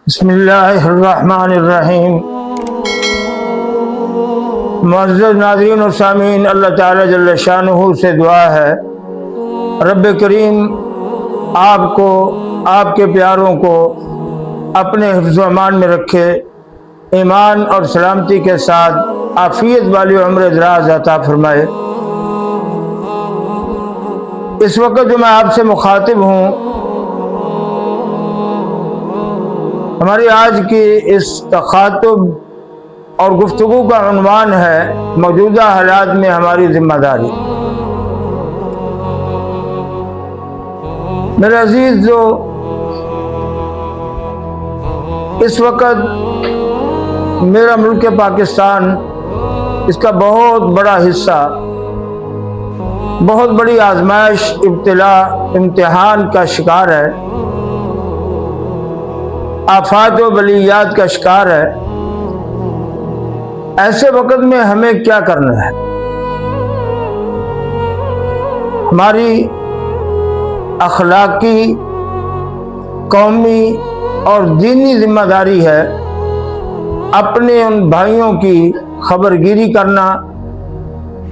بسم اللہ الرحمن الرحیم۔ معزز ناظرین و سامعین، اللہ تعالیٰ جل شانہ سے دعا ہے رب کریم آپ کو، آپ کے پیاروں کو اپنے حفظ و امان میں رکھے، ایمان اور سلامتی کے ساتھ عافیت والی عمر دراز عطا فرمائے۔ اس وقت جو میں آپ سے مخاطب ہوں، ہماری آج کی اس تخاطب اور گفتگو کا عنوان ہے موجودہ حالات میں ہماری ذمہ داری۔ میرے عزیز، جو اس وقت میرا ملک پاکستان، اس کا بہت بڑا حصہ بہت بڑی آزمائش، ابتلا، امتحان کا شکار ہے، آفات و بلیات کا شکار ہے۔ ایسے وقت میں ہمیں کیا کرنا ہے؟ ہماری اخلاقی، قومی اور دینی ذمہ داری ہے اپنے ان بھائیوں کی خبرگیری کرنا،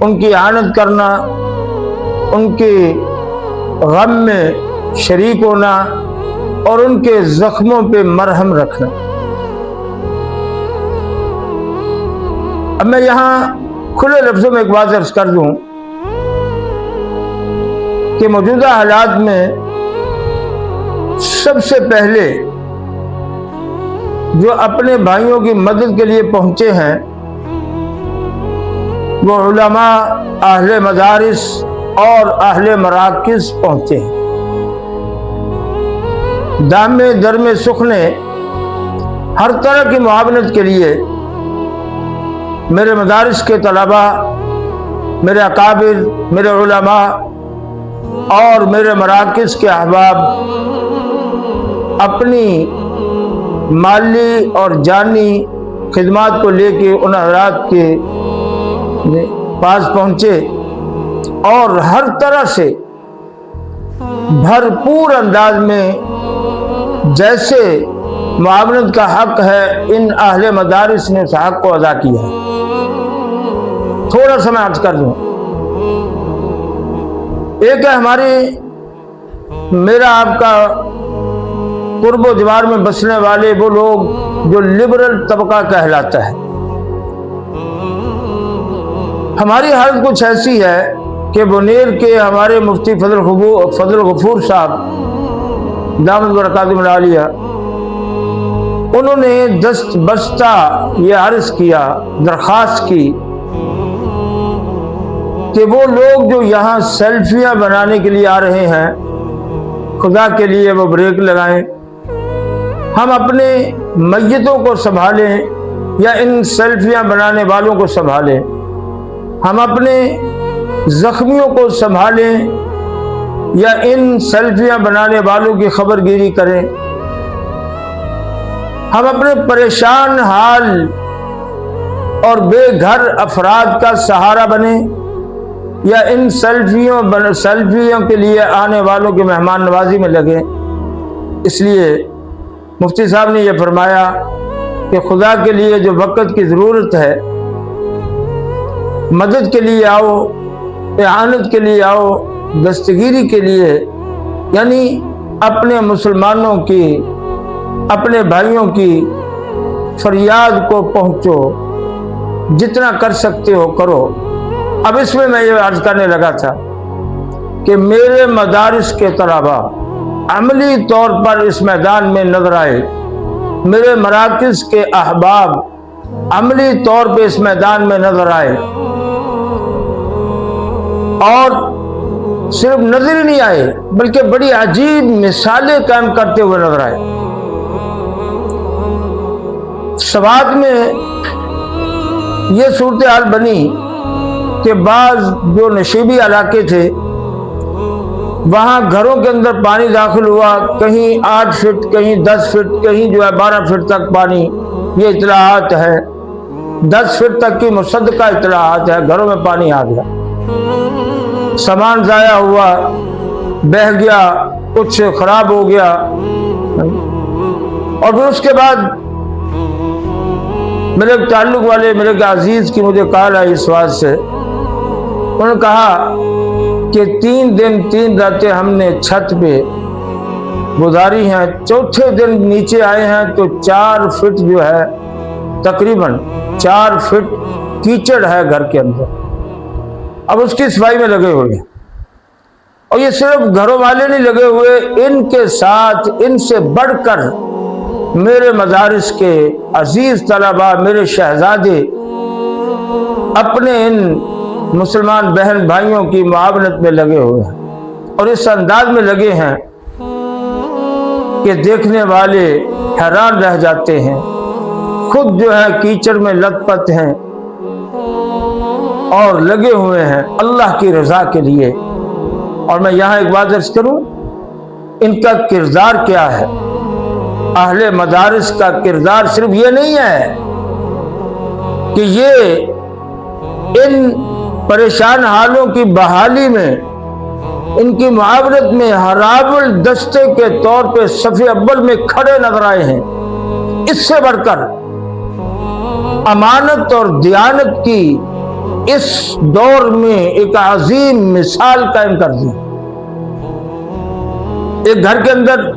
ان کی اعانت کرنا، ان کے غم میں شریک ہونا اور ان کے زخموں پہ مرہم رکھنا۔ اب میں یہاں کھلے لفظوں میں ایک بات عرض کر دوں کہ موجودہ حالات میں سب سے پہلے جو اپنے بھائیوں کی مدد کے لیے پہنچے ہیں وہ علماء، اہل مدارس اور اہل مراکز پہنچے ہیں۔ دامے درمے سخنے ہر طرح کی معاونت کے لیے میرے مدارس کے طلباء، میرے اکابر، میرے علماء اور میرے مراکز کے احباب اپنی مالی اور جانی خدمات کو لے کے ان حضرات کے پاس پہنچے اور ہر طرح سے بھرپور انداز میں جیسے معاونت کا حق ہے ان اہل مدارس نے اس حق کو ادا کیا ہے۔ تھوڑا سا میں عرض کر دوں، ایک ہے میرا آپ کا قرب و جوار میں بسنے والے وہ لوگ جو لبرل طبقہ کہلاتا ہے۔ ہماری حالت کچھ ایسی ہے کہ بنیر کے ہمارے مفتی فضل غفور صاحب دامت برکاتہم العالیہ، انہوں نے دست بستہ یہ عرض کیا، درخواست کی کہ وہ لوگ جو یہاں سیلفیاں بنانے کے لیے آ رہے ہیں، خدا کے لیے وہ بریک لگائیں، ہم اپنے میتوں کو سنبھالیں یا ان سیلفیاں بنانے والوں کو سنبھالیں، ہم اپنے زخمیوں کو سنبھالیں یا ان سیلفیاں بنانے والوں کی خبرگیری کریں، ہم اپنے پریشان حال اور بے گھر افراد کا سہارا بنیں یا ان سیلفیوں کے لیے آنے والوں کی مہمان نوازی میں لگیں۔ اس لیے مفتی صاحب نے یہ فرمایا کہ خدا کے لیے جو وقت کی ضرورت ہے، مدد کے لیے آؤ، اعانت کے لیے آؤ، دستگیری کے لیے، یعنی اپنے مسلمانوں کی، اپنے بھائیوں کی فریاد کو پہنچو، جتنا کر سکتے ہو کرو۔ اب اس میں یہ عرض کرنے لگا تھا کہ میرے مدارس کے طلباء عملی طور پر اس میدان میں نظر آئے، میرے مراکز کے احباب عملی طور پہ اس میدان میں نظر آئے، اور صرف نظر ہی نہیں آئے بلکہ بڑی عجیب مثالیں قائم کرتے ہوئے نظر آئے۔ سوات میں یہ صورتحال بنی کہ بعض جو نشیبی علاقے تھے وہاں گھروں کے اندر پانی داخل ہوا، کہیں 8 فٹ، کہیں 10 فٹ، کہیں جو ہے 12 فٹ تک پانی، یہ اطلاعات ہے، 10 فٹ تک کی مصدقہ اطلاعات ہے، گھروں میں پانی آ گیا، سامان ضائع ہوا، بہہ گیا، کچھ خراب ہو گیا۔ और फिर उसके बाद मेरे ताल्लुक वाले मेरे अजीज की मुझे कॉल आई इस बात से। उन्होंने कहा कि 3 दिन 3 रातें हमने छत पे गुजारी हैं, चौथे दिन नीचे आए हैं तो 4 फीट जो है, तकरीबन 4 फीट कीचड़ है घर के अंदर। अब उसकी सफाई में लगे हुए हैं। और ये सिर्फ घरों वाले नहीं लगे हुए, इनके साथ इनसे बढ़कर मेरे मदारिस के अजीज तलबा, मेरे शहजादे अपने इन मुसलमान बहन भाइयों की मुआवनत में लगे हुए हैं और इस अंदाज में लगे हैं कि देखने वाले हैरान रह जाते हैं। खुद जो है कीचड़ में लथपथ हैं और लगे हुए हैं अल्लाह की रजा के लिए। और मैं यहाँ एक बात अर्ज करूं, इनका किरदार क्या है? अहले मदारिस का किरदार सिर्फ ये नहीं है कि ये इन परेशान हालों की बहाली में, इनकी मुआवनत में हराबुल दस्ते के तौर पे सफ़े अव्वल में खड़े नजर आए हैं। इससे बढ़कर अमानत और दियानत की इस दौर में एक अजीम मिसाल कायम कर दी। एक घर के अंदर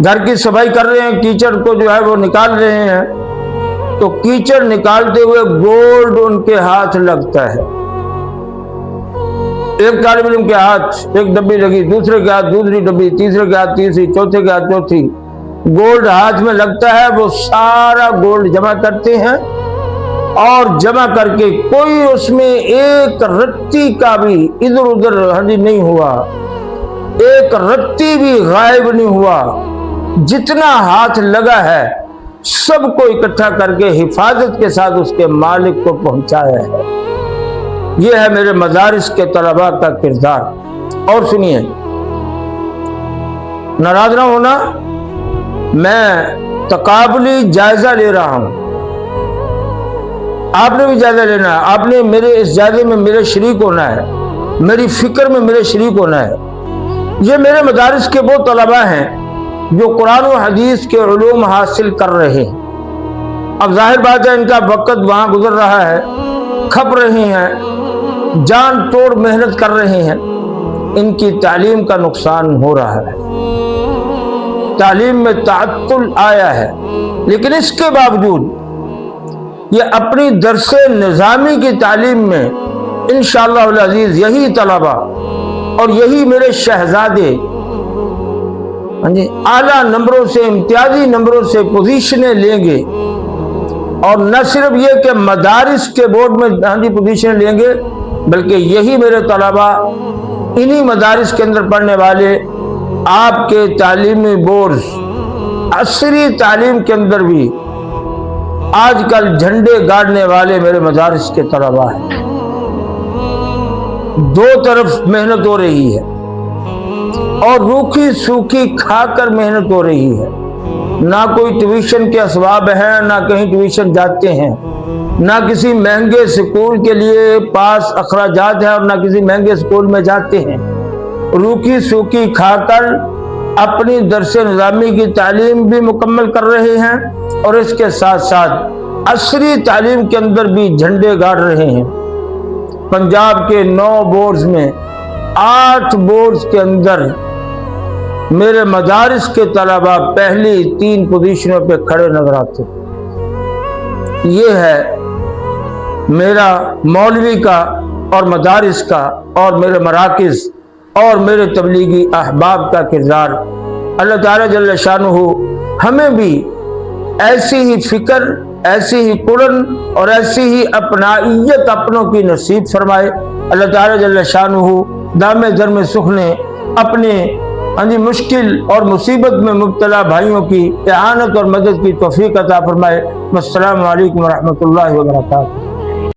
घर की सफाई कर रहे हैं, कीचड़ को जो है वो निकाल रहे हैं, तो कीचड़ निकालते हुए गोल्ड उनके हाथ लगता है। एक तालिब इल्म के हाथ एक डब्बी लगी, दूसरे के हाथ दूसरी डब्बी, तीसरे के हाथ तीसरी, चौथे के हाथ चौथी, गोल्ड हाथ में लगता है। वो सारा गोल्ड जमा करते हैं और जमा करके कोई उसमें एक रत्ती का भी इधर उधर हंडी नहीं हुआ, एक रत्ती भी गायब नहीं हुआ। जितना हाथ लगा है सबको इकट्ठा करके हिफाजत के साथ उसके मालिक को पहुंचाया है। यह है मेरे मदारिस के तलबा का किरदार। और सुनिए, नाराज ना होना, मैं तकाबुली जायजा ले रहा हूं, आपने भी जायजा लेना है। आपने मेरे इस जायजे में मेरे शरीक होना है, मेरी फिक्र में मेरे शरीक होना है। ये मेरे मदारिस के वो तलबा हैं जो कुरान और हदीस के उलूम हासिल कर रहे हैं। अब जाहिर बात है इनका वक्त वहां गुजर रहा है, खप रहे हैं, जान तोड़ मेहनत कर रहे हैं, इनकी तालीम का नुकसान हो रहा है, तालीम में ताअत्तुल आया है। लेकिन इसके बावजूद ये अपनी दरसे निज़ामी की तालीम में इंशाअल्लाह अल अज़ीज़ यही तलबा और यही मेरे शहजादे आला नंबरों से, इम्तियाजी नंबरों से पोजीशनें लेंगे। और न सिर्फ ये कि मदारिस के बोर्ड में पोजीशनें लेंगे, बल्कि यही मेरे तलबा इन्हीं मदारिस के अंदर पढ़ने वाले आपके तालीमी बोर्ड असरी तालीम के अंदर भी आजकल झंडे गाड़ने वाले मेरे मदारिस के तलबा हैं। दो तरफ मेहनत हो रही है और रूखी सूखी खाकर मेहनत हो रही है। ना कोई ट्यूशन के असबाब हैं, ना कहीं ट्यूशन जाते हैं, ना किसी महंगे स्कूल के लिए पास अखराजात है और ना किसी महंगे स्कूल में जाते हैं। रूखी सूखी खाकर अपनी दरसे निज़ामी की तालीम भी मुकम्मल कर रहे हैं और इसके साथ साथ असरी तालीम के अंदर भी झंडे गाड़ रहे हैं। पंजाब के 9 बोर्ड्स में 8 बोर्ड्स के अंदर मेरे मदारिस के तलबा पहली 3 पोजीशनों पे खड़े नजर आते। ये है मेरा मौलवी का और मदारिस का और मेरे मराकिज़ और मेरे तबलीगी अहबाब का किरदार। अल्लाह ताला जल्ल शानुहु हमें भी ऐसी ही फिक्र, ऐसी ही कुरन और ऐसी ही अपनाइयत अपनों की नसीब फरमाए। अल्लाह ताला जल्ल शानुहु दामे दर में सुख ने अपने मुश्किल और मुसीबत में मुब्तला भाइयों की इआनत और मदद की तौफीक अता फरमाए। अस्सलामु अलैकुम व रहमतुल्लाहि व बरकातहू।